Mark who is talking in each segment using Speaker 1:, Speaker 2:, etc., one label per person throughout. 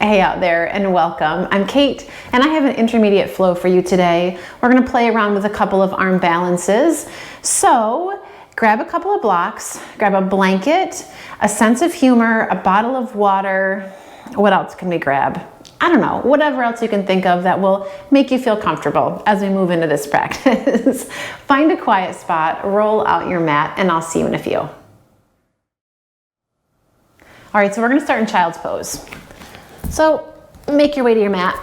Speaker 1: Hey out there and welcome. I'm Kate and I have an intermediate flow for you today. We're going to play around with a couple of arm balances. So grab a couple of blocks, grab a blanket, a sense of humor, a bottle of water. What else can we grab? I don't know, whatever else you can think of that will make you feel comfortable as we move into this practice. Find a quiet spot, roll out your mat, and I'll see you in a few. All right, so we're going to start in child's pose. So make your way to your mat.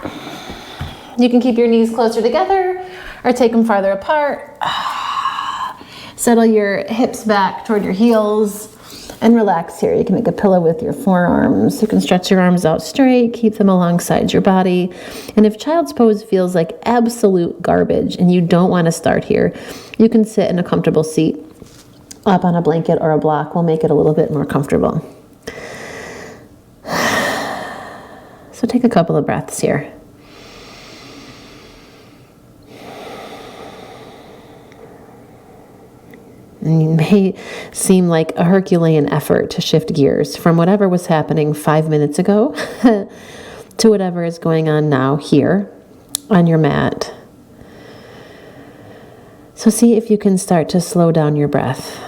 Speaker 1: You can keep your knees closer together or take them farther apart. Settle your hips back toward your heels and relax here. You can make a pillow with your forearms. You can stretch your arms out straight, keep them alongside your body. And if child's pose feels like absolute garbage and you don't want to start here, you can sit in a comfortable seat up on a blanket or a block. We'll make it a little bit more comfortable. So take a couple of breaths here. And it may seem like a Herculean effort to shift gears from whatever was happening 5 minutes ago to whatever is going on now here on your mat. So see if you can start to slow down your breath.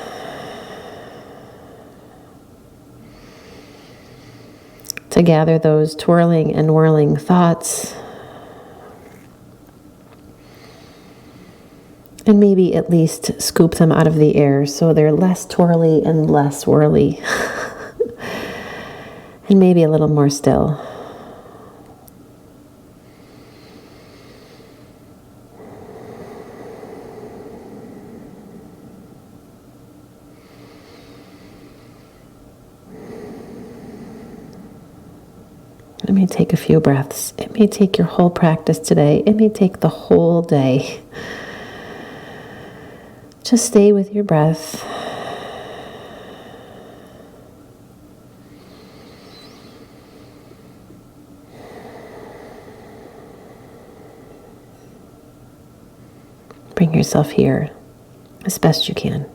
Speaker 1: To gather those twirling and whirling thoughts. And maybe at least scoop them out of the air so they're less twirly and less whirly. And maybe a little more still. It may take a few breaths. It may take your whole practice today. It may take the whole day. Just stay with your breath. Bring yourself here as best you can.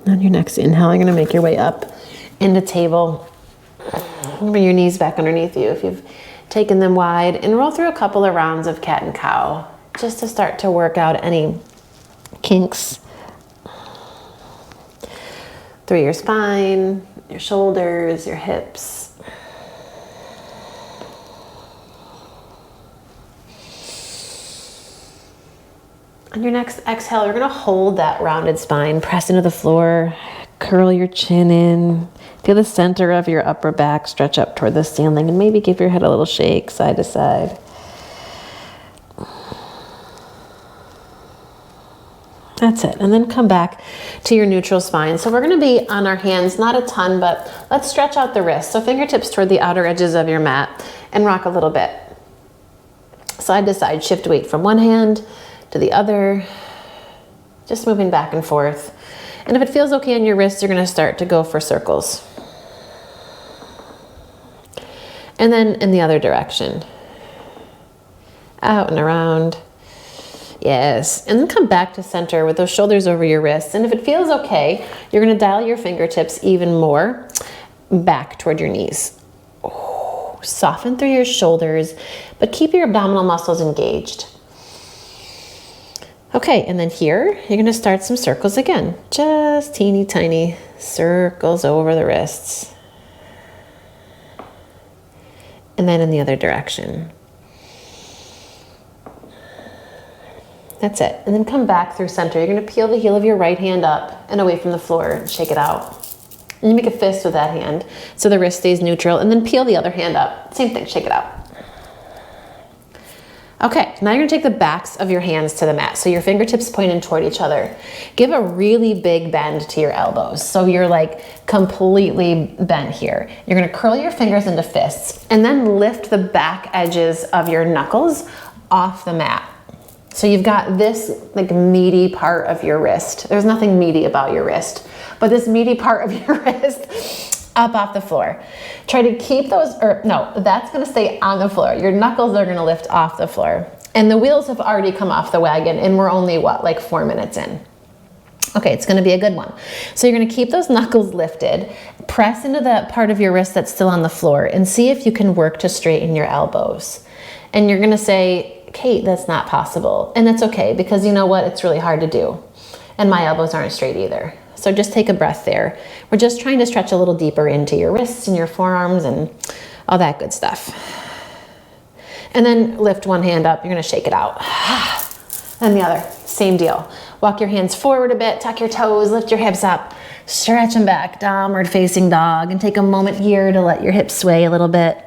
Speaker 1: On your next inhale, you're going to make your way up into table. Bring your knees back underneath you if you've taken them wide, and roll through a couple of rounds of cat and cow just to start to work out any kinks through your spine, your shoulders, your hips. On your next exhale, you're going to hold that rounded spine, press into the floor, curl your chin in, feel the center of your upper back stretch up toward the ceiling, and maybe give your head a little shake side to side. That's it. And then come back to your neutral spine. So we're going to be on our hands, not a ton, but let's stretch out the wrists. So fingertips toward the outer edges of your mat and rock a little bit. Side to side, shift weight from one hand to the other, just moving back and forth. And if it feels okay on your wrists, you're going to start to go for circles. And then in the other direction. Out and around. Yes. And then come back to center with those shoulders over your wrists. And if it feels okay, you're going to dial your fingertips even more back toward your knees. Oh, soften through your shoulders, but keep your abdominal muscles engaged. Okay, and then here, you're going to start some circles again. Just teeny tiny circles over the wrists. And then in the other direction. That's it. And then come back through center. You're going to peel the heel of your right hand up and away from the floor and shake it out. And you make a fist with that hand so the wrist stays neutral, and then peel the other hand up. Same thing, shake it out. Okay, now you're going to take the backs of your hands to the mat. So your fingertips pointing toward each other. Give a really big bend to your elbows. So you're like completely bent here. You're going to curl your fingers into fists and then lift the back edges of your knuckles off the mat. So you've got this like meaty part of your wrist. There's nothing meaty about your wrist, but this meaty part of your wrist up off the floor. Try to keep those, or no, that's gonna stay on the floor. Your knuckles are gonna lift off the floor. And the wheels have already come off the wagon and we're only, what, like 4 minutes in. Okay, it's gonna be a good one. So you're gonna keep those knuckles lifted, press into that part of your wrist that's still on the floor, and see if you can work to straighten your elbows. And you're gonna say, Kate, that's not possible. And that's okay, because you know what? It's really hard to do. And my elbows aren't straight either. So just take a breath there. We're just trying to stretch a little deeper into your wrists and your forearms and all that good stuff. And then lift one hand up, you're gonna shake it out. And the other, same deal. Walk your hands forward a bit, tuck your toes, lift your hips up, stretch them back, downward facing dog, and take a moment here to let your hips sway a little bit.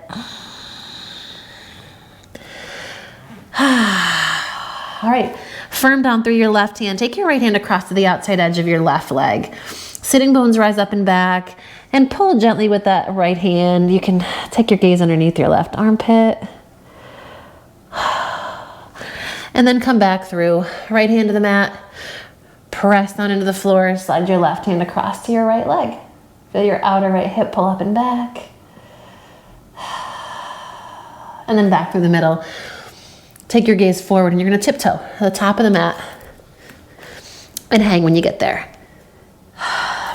Speaker 1: All right, firm down through your left hand. Take your right hand across to the outside edge of your left leg. Sitting bones rise up and back, and pull gently with that right hand. You can take your gaze underneath your left armpit. And then come back through, right hand to the mat, press down into the floor, slide your left hand across to your right leg. Feel your outer right hip pull up and back. And then back through the middle. Take your gaze forward and you're gonna tiptoe to the top of the mat and hang when you get there.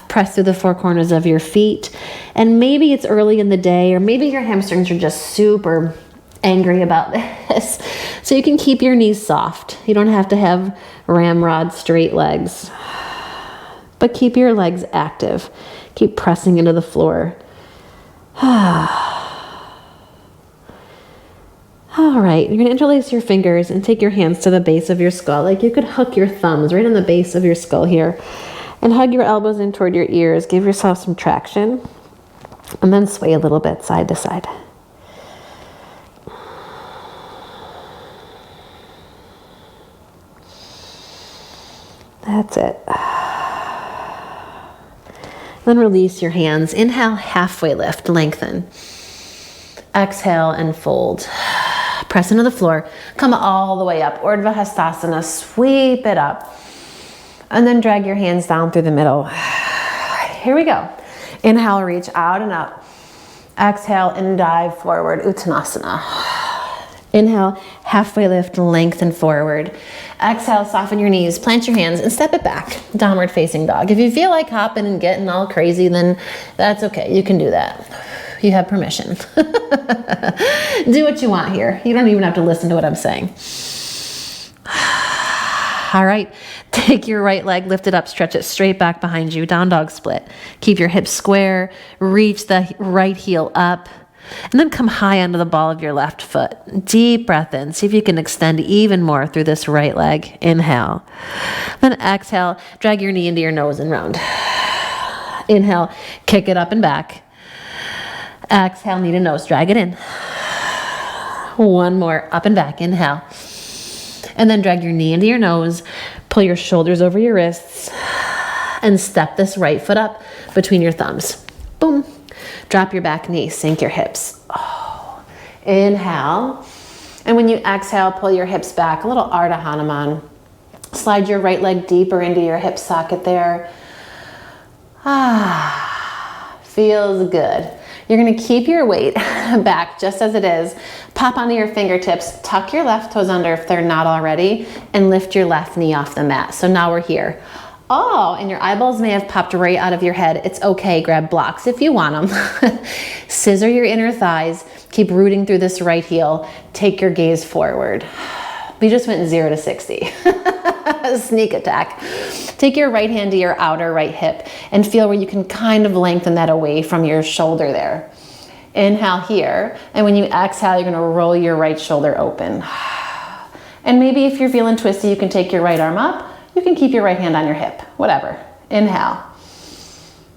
Speaker 1: Press through the four corners of your feet. And maybe it's early in the day, or maybe your hamstrings are just super angry about this. So you can keep your knees soft. You don't have to have ramrod straight legs, but keep your legs active. Keep pressing into the floor. All right, you're gonna interlace your fingers and take your hands to the base of your skull. Like you could hook your thumbs right on the base of your skull here and hug your elbows in toward your ears. Give yourself some traction and then sway a little bit side to side. That's it. Then release your hands. Inhale, halfway lift, lengthen. Exhale and fold. Press into the floor. Come all the way up. Urdhva Hastasana. Sweep it up. And then drag your hands down through the middle. Here we go. Inhale, reach out and up. Exhale and dive forward. Uttanasana. Inhale, halfway lift, lengthen forward. Exhale, soften your knees, plant your hands, and step it back. Downward facing dog. If you feel like hopping and getting all crazy, then that's okay. You can do that. You have permission. Do what you want here. You don't even have to listen to what I'm saying. All right. Take your right leg, lift it up, stretch it straight back behind you. Down dog split. Keep your hips square. Reach the right heel up. And then come high onto the ball of your left foot. Deep breath in. See if you can extend even more through this right leg. Inhale. Then exhale. Drag your knee into your nose and round. Inhale. Kick it up and back. Exhale. Knee to nose. Drag it in. One more. Up and back. Inhale. And then drag your knee into your nose. Pull your shoulders over your wrists. And step this right foot up between your thumbs. Boom. Drop your back knee, sink your hips. Oh. Inhale. And when you exhale, pull your hips back, a little Ardha Hanuman. Slide your right leg deeper into your hip socket there. Feels good. You're gonna keep your weight back just as it is. Pop onto your fingertips, tuck your left toes under if they're not already, and lift your left knee off the mat. So now we're here. Oh, and your eyeballs may have popped right out of your head. It's okay, grab blocks if you want them. Scissor your inner thighs. Keep rooting through this right heel. Take your gaze forward. We just went 0 to 60. Sneak attack. Take your right hand to your outer right hip and feel where you can kind of lengthen that away from your shoulder there. Inhale here, and when you exhale, you're gonna roll your right shoulder open. And maybe if you're feeling twisty, you can take your right arm up. You can keep your right hand on your hip, whatever. Inhale.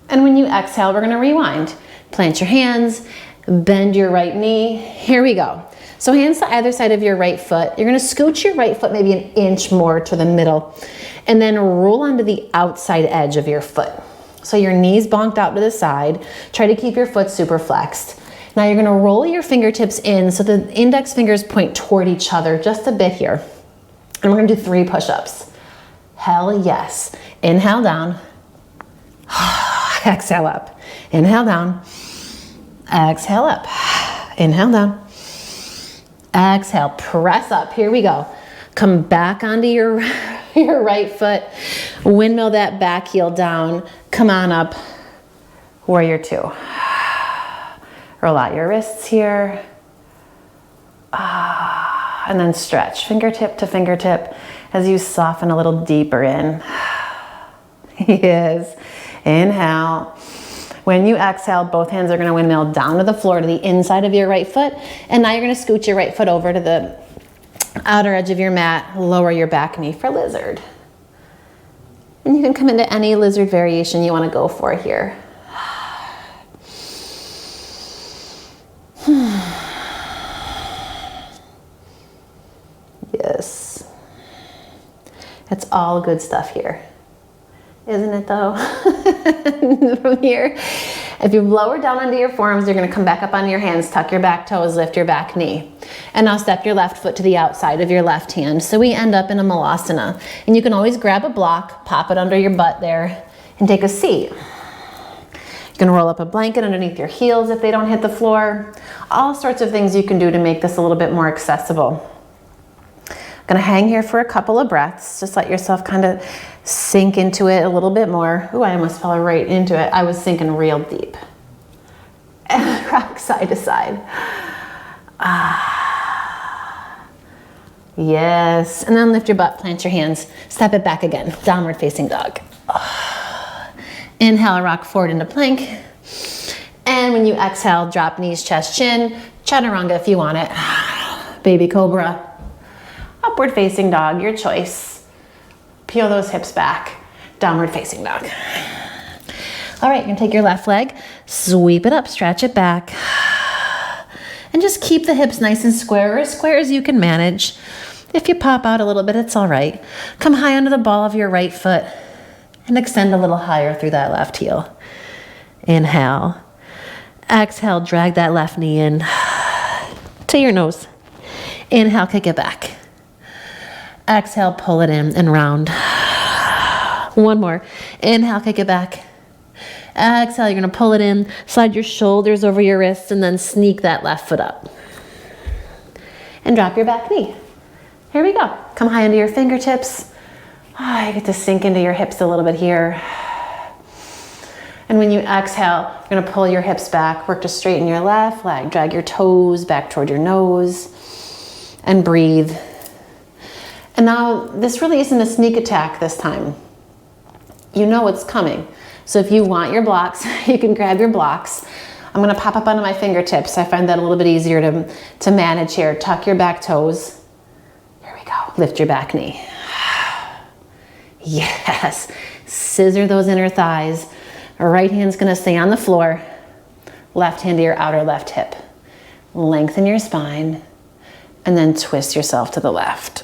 Speaker 1: And when you exhale, we're gonna rewind. Plant your hands, bend your right knee. Here we go. So hands to either side of your right foot. You're gonna scooch your right foot maybe an inch more to the middle and then roll onto the outside edge of your foot. So your knees bonked out to the side. Try to keep your foot super flexed. Now you're gonna roll your fingertips in so the index fingers point toward each other just a bit here. And we're gonna do 3 push-ups. Hell yes. Inhale down. Exhale up. Inhale down. Exhale up. Inhale down. Exhale. Press up. Here we go. Come back onto your right foot. Windmill that back heel down. Come on up, warrior two. Roll out your wrists here. And then stretch fingertip to fingertip as you soften a little deeper in. Yes. Inhale. When you exhale, both hands are going to windmill down to the floor to the inside of your right foot. And now you're going to scoot your right foot over to the outer edge of your mat. Lower your back knee for lizard. And you can come into any lizard variation you want to go for here. Yes. It's all good stuff here. Isn't it though? From here, if you lower down onto your forearms, you're going to come back up onto your hands, tuck your back toes, lift your back knee. And now step your left foot to the outside of your left hand. So we end up in a malasana. And you can always grab a block, pop it under your butt there, and take a seat. You can roll up a blanket underneath your heels if they don't hit the floor. All sorts of things you can do to make this a little bit more accessible. Gonna hang here for a couple of breaths. Just let yourself kind of sink into it a little bit more. Ooh, I almost fell right into it. I was sinking real deep. And rock side to side. Yes. And then lift your butt, plant your hands, step it back again. Downward facing dog. Inhale, rock forward into plank. And when you exhale, drop knees, chest, chin. Chaturanga if you want it. Baby cobra. Upward facing dog, your choice. Peel those hips back. Downward facing dog. All right, you're gonna take your left leg, sweep it up, stretch it back. And just keep the hips nice and square, as square as you can manage. If you pop out a little bit, it's all right. Come high onto the ball of your right foot and extend a little higher through that left heel. Inhale. Exhale, drag that left knee in to your nose. Inhale, kick it back. Exhale, pull it in and round. One more. Inhale, kick it back. Exhale, you're gonna pull it in, slide your shoulders over your wrists, and then sneak that left foot up. And drop your back knee. Here we go. Come high into your fingertips. You get to sink into your hips a little bit here. And when you exhale, you're gonna pull your hips back, work to straighten your left leg, drag your toes back toward your nose, and breathe. And now, this really isn't a sneak attack this time. You know what's coming. So if you want your blocks, you can grab your blocks. I'm gonna pop up onto my fingertips. I find that a little bit easier to manage here. Tuck your back toes. Here we go. Lift your back knee. Yes. Scissor those inner thighs. Right hand's gonna stay on the floor. Left hand to your outer left hip. Lengthen your spine. And then twist yourself to the left.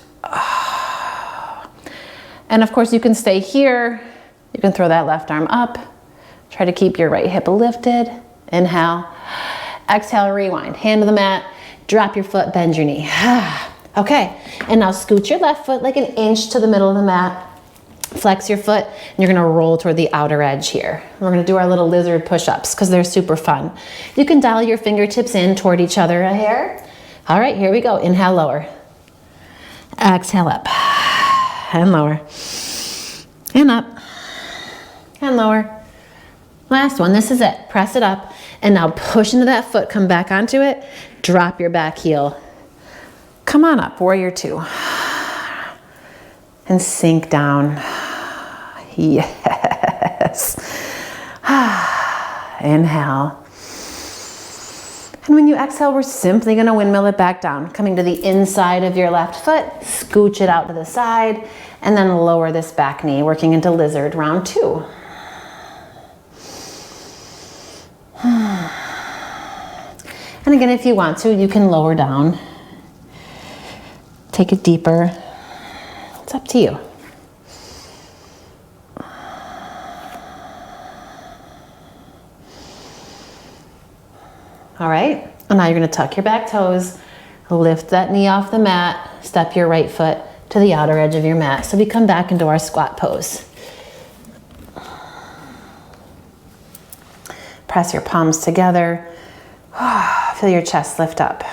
Speaker 1: And of course you can stay here. You can throw that left arm up. Try to keep your right hip lifted. Inhale. Exhale, rewind. Hand to the mat. Drop your foot, bend your knee. Okay, and now scoot your left foot like an inch to the middle of the mat. Flex your foot, and you're gonna roll toward the outer edge here. We're gonna do our little lizard push-ups because they're super fun. You can dial your fingertips in toward each other a hair. All right, here we go. Inhale, lower. Exhale, up. And lower. And up. And lower. Last one, this is it. Press it up, and now push into that foot, come back onto it, drop your back heel. Come on up, warrior two. And sink down. Yes. Inhale. And when you exhale, we're simply gonna windmill it back down, coming to the inside of your left foot, scooch it out to the side, and then lower this back knee, working into lizard, round two. And again, if you want to, you can lower down. Take it deeper. It's up to you. All right, and now you're gonna tuck your back toes, lift that knee off the mat, step your right foot to the outer edge of your mat. So we come back into our squat pose. Press your palms together. Feel your chest lift up.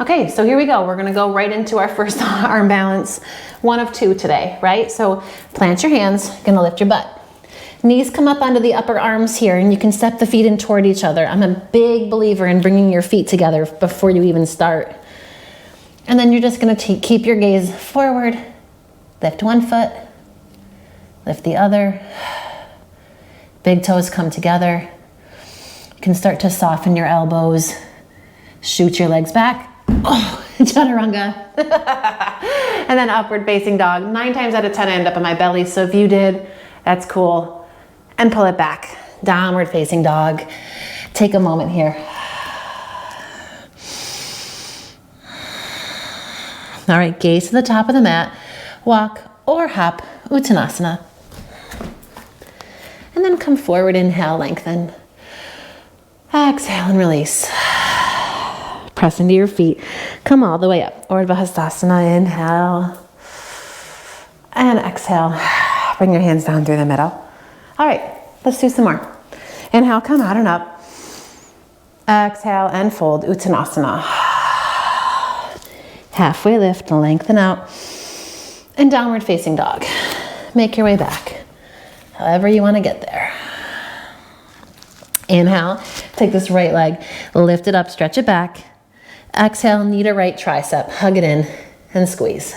Speaker 1: Okay, so here we go. We're gonna go right into our first arm balance, one of two today, right? So plant your hands, gonna lift your butt. Knees come up onto the upper arms here, and you can step the feet in toward each other. I'm a big believer in bringing your feet together before you even start. And then you're just gonna keep your gaze forward, lift one foot, lift the other. Big toes come together. You can start to soften your elbows, shoot your legs back. Oh, chaturanga. And then upward facing dog. 9 times out of 10 I end up on my belly, so if you did, that's cool. And pull it back. Downward facing dog. Take a moment here. All right, gaze to the top of the mat. Walk or hop, Uttanasana. And then come forward, inhale, lengthen. Exhale and release. Press into your feet. Come all the way up. Urdhva Hastasana, inhale. And exhale. Bring your hands down through the middle. All right, let's do some more. Inhale, come out and up. Exhale and fold, Uttanasana. Halfway lift, lengthen out. And downward facing dog. Make your way back. However you want to get there. Inhale, take this right leg, lift it up, stretch it back. Exhale, knee to right tricep, hug it in and squeeze.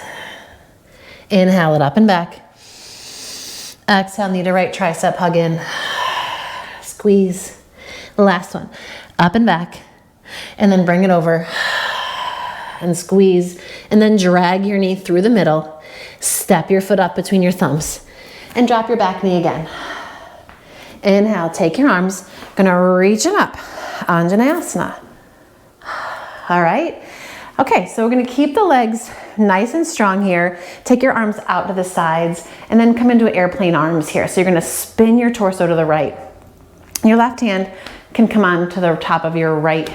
Speaker 1: Inhale it up and back. Exhale, knee to right tricep, hug in, squeeze. Last one, up and back, and then bring it over and squeeze, and then drag your knee through the middle, step your foot up between your thumbs, and drop your back knee again. Inhale, take your arms, gonna reach them up, Anjaneyasana. All right, okay, so we're gonna keep the legs nice and strong here. Take your arms out to the sides and then come into airplane arms here. So you're gonna spin your torso to the right. Your left hand can come on to the top of your right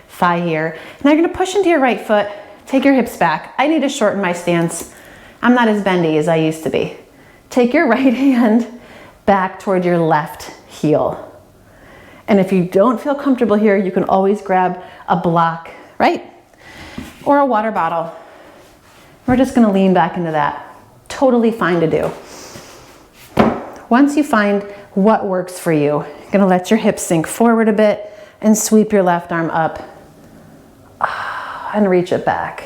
Speaker 1: thigh here. Now you're gonna push into your right foot, take your hips back. I need to shorten my stance. I'm not as bendy as I used to be. Take your right hand back toward your left heel. And if you don't feel comfortable here, you can always grab a block, right? Or a water bottle. We're just gonna lean back into that. Totally fine to do. Once you find what works for you, you're gonna let your hips sink forward a bit and sweep your left arm up and reach it back.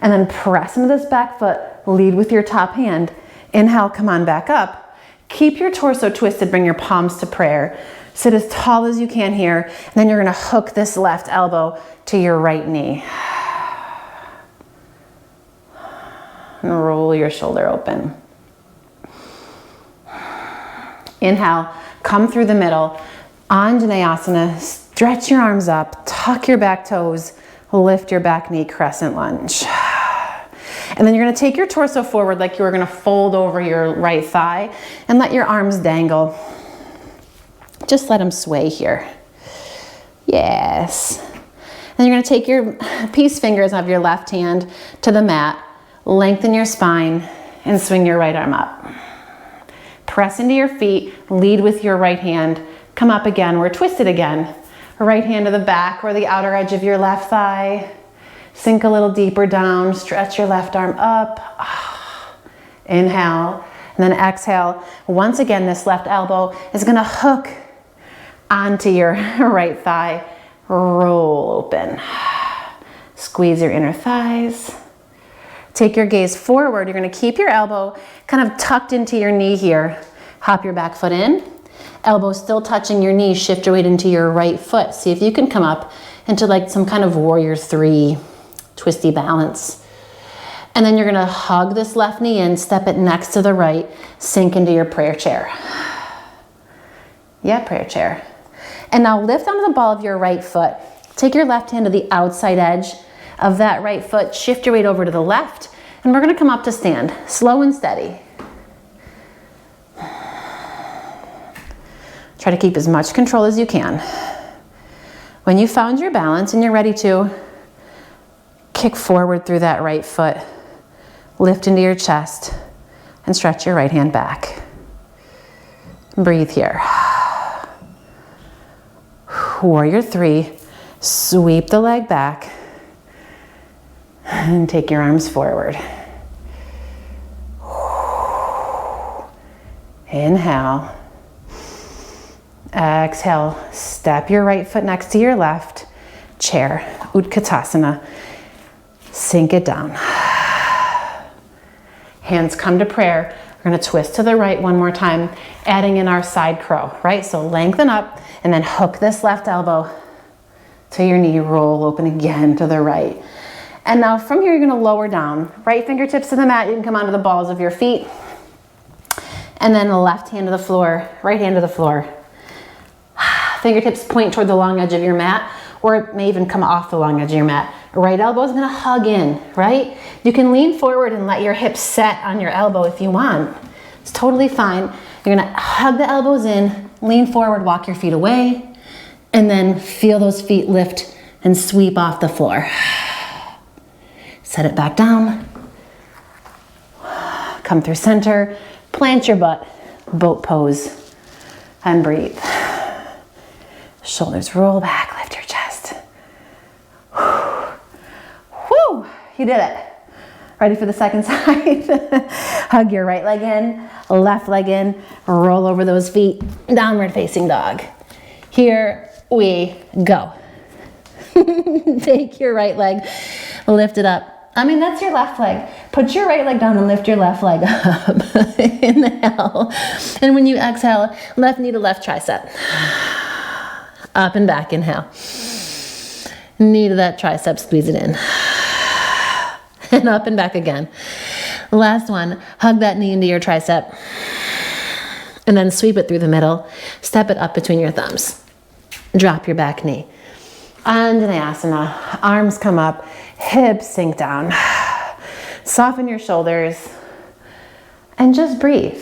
Speaker 1: And then press into this back foot, lead with your top hand. Inhale, come on back up. Keep your torso twisted, bring your palms to prayer. Sit as tall as you can here, and then you're gonna hook this left elbow to your right knee. And roll your shoulder open. Inhale, come through the middle. Anjaneyasana, stretch your arms up, tuck your back toes, lift your back knee, crescent lunge. And then you're gonna take your torso forward like you were gonna fold over your right thigh and let your arms dangle. Just let them sway here. Yes. And you're gonna take your peace fingers of your left hand to the mat, lengthen your spine, and swing your right arm up. Press into your feet, lead with your right hand, come up again, we're twisted again. Right hand to the back or the outer edge of your left thigh. Sink a little deeper down, stretch your left arm up. Inhale, and then exhale. Once again, this left elbow is gonna hook onto your right thigh. Roll open. Squeeze your inner thighs. Take your gaze forward. You're gonna keep your elbow kind of tucked into your knee here. Hop your back foot in. Elbow still touching your knee, shift your weight into your right foot. See if you can come up into like some kind of warrior 3 twisty balance. And then you're gonna hug this left knee in, step it next to the right, sink into your prayer chair. Yeah, prayer chair. And now lift onto the ball of your right foot. Take your left hand to the outside edge of that right foot, shift your weight over to the left, and we're gonna come up to stand, slow and steady. Try to keep as much control as you can. When you found your balance and you're ready to, kick forward through that right foot, lift into your chest, and stretch your right hand back. Breathe here. Warrior 3, Sweep the leg back and take your arms forward. Inhale. Exhale, step your right foot next to your left. Chair, Utkatasana. Sink it down. Hands come to prayer. We're gonna twist to the right one more time, adding in our side crow, right? So lengthen up and then hook this left elbow to your knee, roll open again to the right. And now from here, you're gonna lower down. Right fingertips to the mat, you can come onto the balls of your feet. And then the left hand to the floor, right hand to the floor. Fingertips point toward the long edge of your mat, or it may even come off the long edge of your mat. Right elbow is gonna hug in, right? You can lean forward and let your hips set on your elbow if you want. It's totally fine. You're gonna hug the elbows in, lean forward, walk your feet away, and then feel those feet lift and sweep off the floor. Set it back down. Come through center, plant your butt, boat pose, and breathe. Shoulders roll back, lift your chest. Whew, you did it. Ready for the second side? Hug your right leg in, left leg in, roll over those feet, downward facing dog. Here we go. Take your right leg, lift it up. That's your left leg. Put your right leg down and lift your left leg up. Inhale. And when you exhale, left knee to left tricep. Up and back, inhale. Knee to that tricep, squeeze it in. And up and back again. Last one, hug that knee into your tricep. And then sweep it through the middle. Step it up between your thumbs. Drop your back knee. Anjaneyasana, arms come up, hips sink down. Soften your shoulders and just breathe.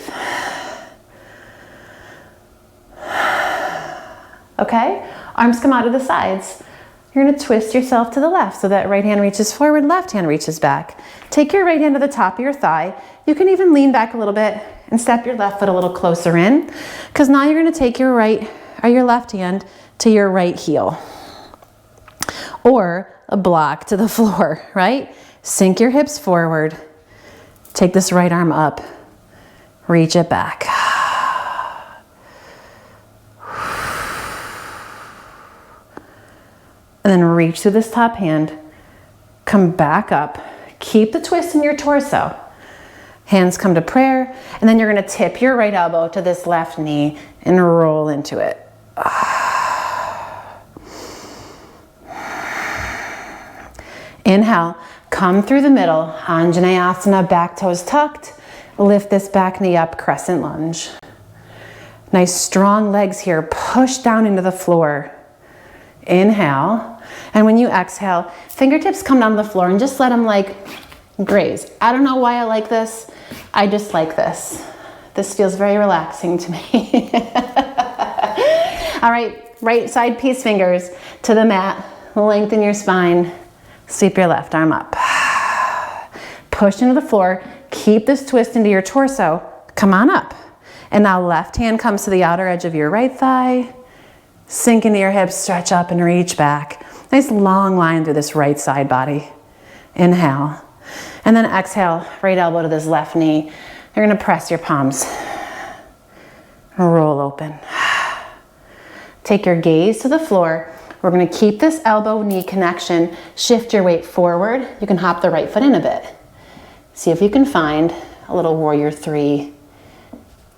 Speaker 1: Okay? Arms come out to the sides. You're gonna twist yourself to the left so that right hand reaches forward, left hand reaches back. Take your right hand to the top of your thigh. You can even lean back a little bit and step your left foot a little closer in, because now you're gonna take your left hand to your right heel. Or a block to the floor, right? Sink your hips forward. Take this right arm up. Reach it back. And then reach through this top hand. Come back up. Keep the twist in your torso. Hands come to prayer. And then you're gonna tip your right elbow to this left knee and roll into it. Inhale, come through the middle, Anjaneyasana, back toes tucked. Lift this back knee up, Crescent Lunge. Nice strong legs here, push down into the floor. Inhale, and when you exhale, fingertips come down to the floor and just let them graze. I don't know why I like this, I just like this. This feels very relaxing to me. All right, right side peace fingers to the mat, lengthen your spine. Sweep your left arm up. Push into the floor. Keep this twist into your torso. Come on up. And now left hand comes to the outer edge of your right thigh. Sink into your hips, stretch up and reach back. Nice long line through this right side body. Inhale. And then exhale, right elbow to this left knee. You're gonna press your palms. Roll open. Take your gaze to the floor. We're gonna keep this elbow-knee connection. Shift your weight forward. You can hop the right foot in a bit. See if you can find a little warrior 3,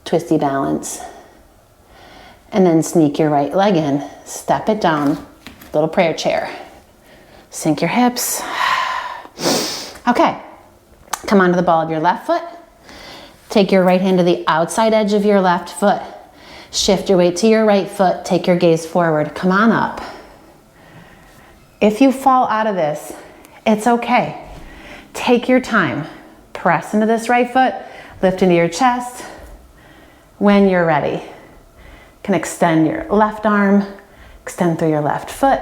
Speaker 1: twisty balance. And then sneak your right leg in, step it down, little prayer chair. Sink your hips. Okay, come onto the ball of your left foot. Take your right hand to the outside edge of your left foot. Shift your weight to your right foot, take your gaze forward, come on up. If you fall out of this, it's okay. Take your time. Press into this right foot, lift into your chest. When you're ready, you can extend your left arm, extend through your left foot.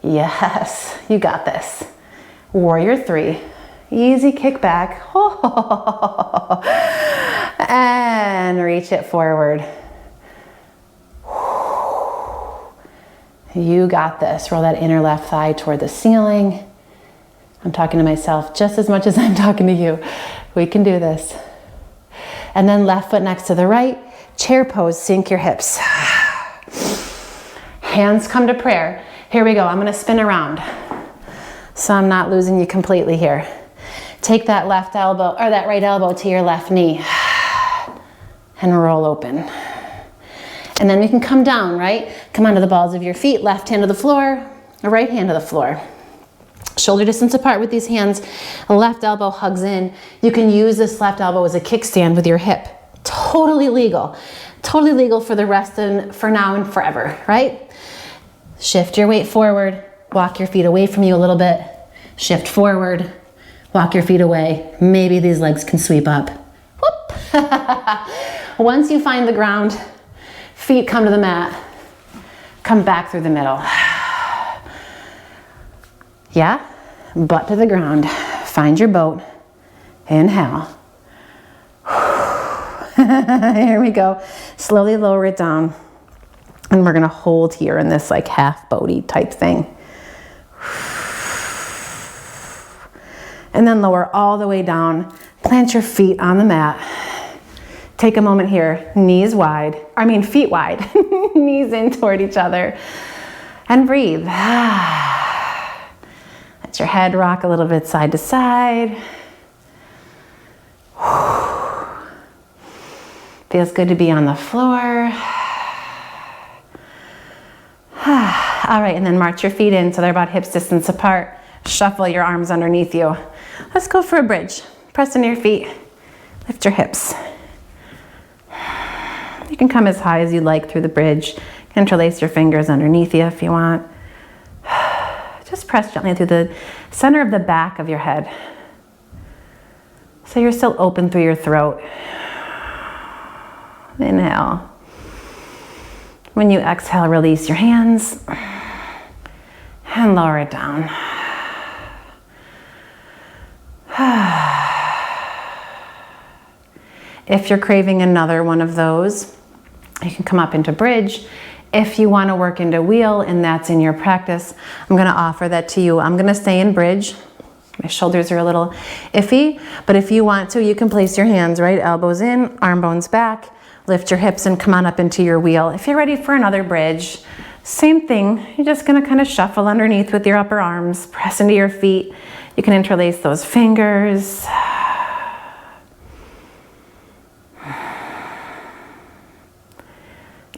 Speaker 1: Yes, you got this. Warrior 3, easy kick back. And reach it forward. You got this. Roll that inner left thigh toward the ceiling. I'm talking to myself just as much as I'm talking to you. We can do this. And then left foot next to the right, chair pose, sink your hips. Hands come to prayer. Here we go. I'm going to spin around so I'm not losing you completely here. Take that left elbow or that right elbow to your left knee and roll open. And then we can come down, right? Come onto the balls of your feet, left hand to the floor, right hand to the floor. Shoulder distance apart with these hands. Left elbow hugs in. You can use this left elbow as a kickstand with your hip. Totally legal. Totally legal for the rest and for now and forever, right? Shift your weight forward. Walk your feet away from you a little bit. Shift forward. Walk your feet away. Maybe these legs can sweep up. Whoop. Once you find the ground, feet come to the mat. Come back through the middle. Yeah? Butt to the ground. Find your boat. Inhale. Here we go. Slowly lower it down. And we're gonna hold here in this like half boaty type thing. And then lower all the way down. Plant your feet on the mat. Take a moment here, feet wide. Knees in toward each other. And breathe. Let your head rock a little bit side to side. Feels good to be on the floor. All right, and then march your feet in so they're about hips distance apart. Shuffle your arms underneath you. Let's go for a bridge. Press into your feet. Lift your hips. You can come as high as you like through the bridge. Interlace your fingers underneath you if you want. Just press gently through the center of the back of your head. So you're still open through your throat. Inhale. When you exhale, release your hands and lower it down. If you're craving another one of those, you can come up into bridge. If you want to work into wheel and that's in your practice, I'm going to offer that to you. I'm going to stay in bridge. My shoulders are a little iffy, but if you want to, you can place your hands, right? Elbows in, arm bones back, lift your hips and come on up into your wheel. If you're ready for another bridge, same thing. You're just going to kind of shuffle underneath with your upper arms, press into your feet. You can interlace those fingers.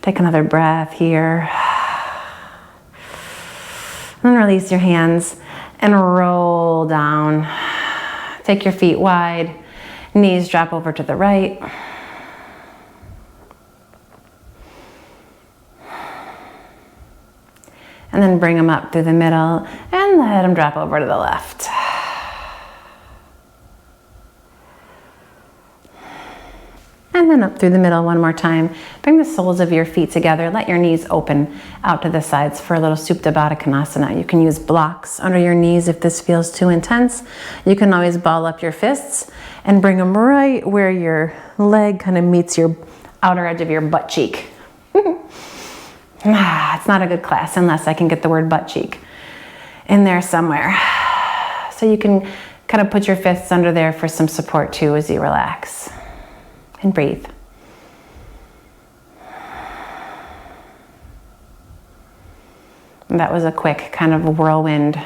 Speaker 1: Take another breath here. And release your hands and roll down. Take your feet wide. Knees drop over to the right. And then bring them up through the middle and let them drop over to the left. And then up through the middle one more time. Bring the soles of your feet together. Let your knees open out to the sides for a little Supta Baddha Konasana. You can use blocks under your knees if this feels too intense. You can always ball up your fists and bring them right where your leg kind of meets your outer edge of your butt cheek. It's not a good class unless I can get the word butt cheek in there somewhere. So you can kind of put your fists under there for some support too as you relax. And breathe. And that was a quick kind of whirlwind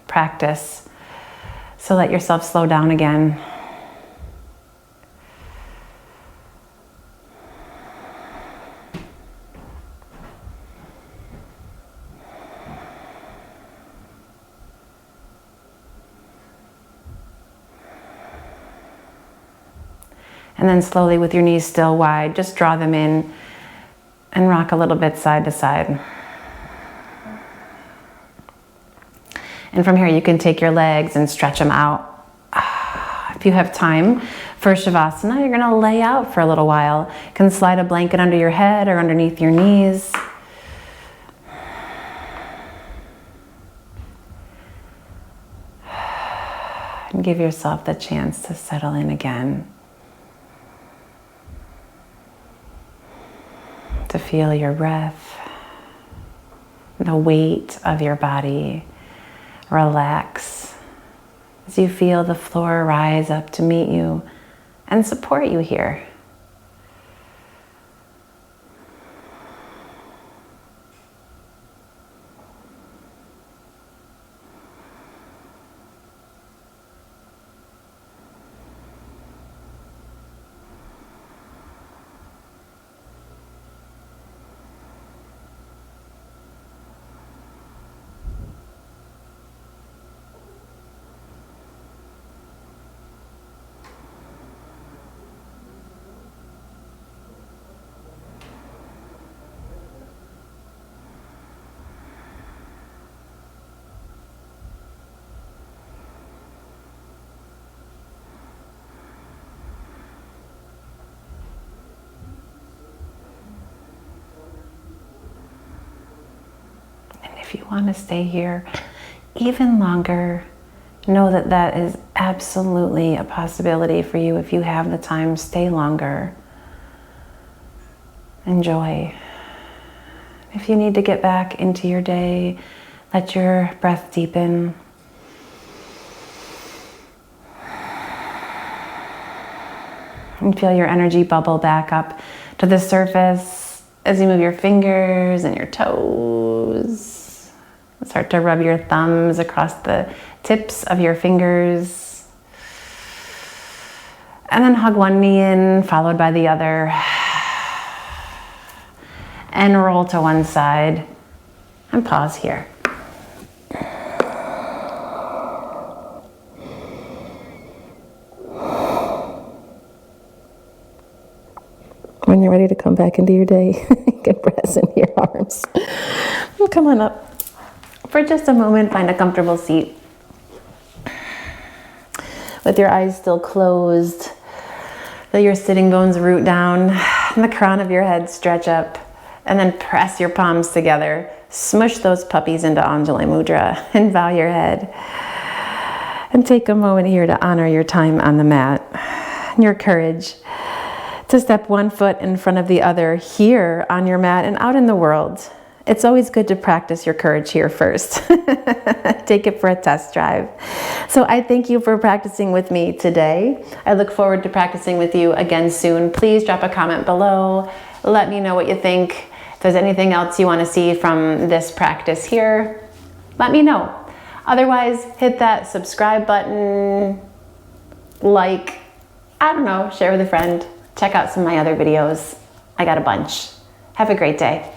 Speaker 1: practice. So let yourself slow down again. And then slowly with your knees still wide, just draw them in and rock a little bit side to side. And from here you can take your legs and stretch them out. If you have time for Shavasana, you're gonna lay out for a little while. You can slide a blanket under your head or underneath your knees. And give yourself the chance to settle in again. To feel your breath. the weight of your body relax as you feel the floor rise up to meet you and support you here. If you want to stay here even longer, know that that is absolutely a possibility for you. If you have the time, stay longer. Enjoy. If you need to get back into your day, let your breath deepen. And feel your energy bubble back up to the surface as you move your fingers and your toes. Start to rub your thumbs across the tips of your fingers. And then hug one knee in, followed by the other. And roll to one side. And pause here. When you're ready to come back into your day, you can press into your arms. Come on up. For just a moment, find a comfortable seat. With your eyes still closed, feel your sitting bones root down and the crown of your head stretch up, and then press your palms together. Smush those puppies into Anjali Mudra and bow your head. And take a moment here to honor your time on the mat, your courage to step one foot in front of the other here on your mat and out in the world. It's always good to practice your courage here first. Take it for a test drive. So I thank you for practicing with me today. I look forward to practicing with you again soon. Please drop a comment below. Let me know what you think. If there's anything else you want to see from this practice here, let me know. Otherwise, hit that subscribe button, like, I don't know, share with a friend. Check out some of my other videos. I got a bunch. Have a great day.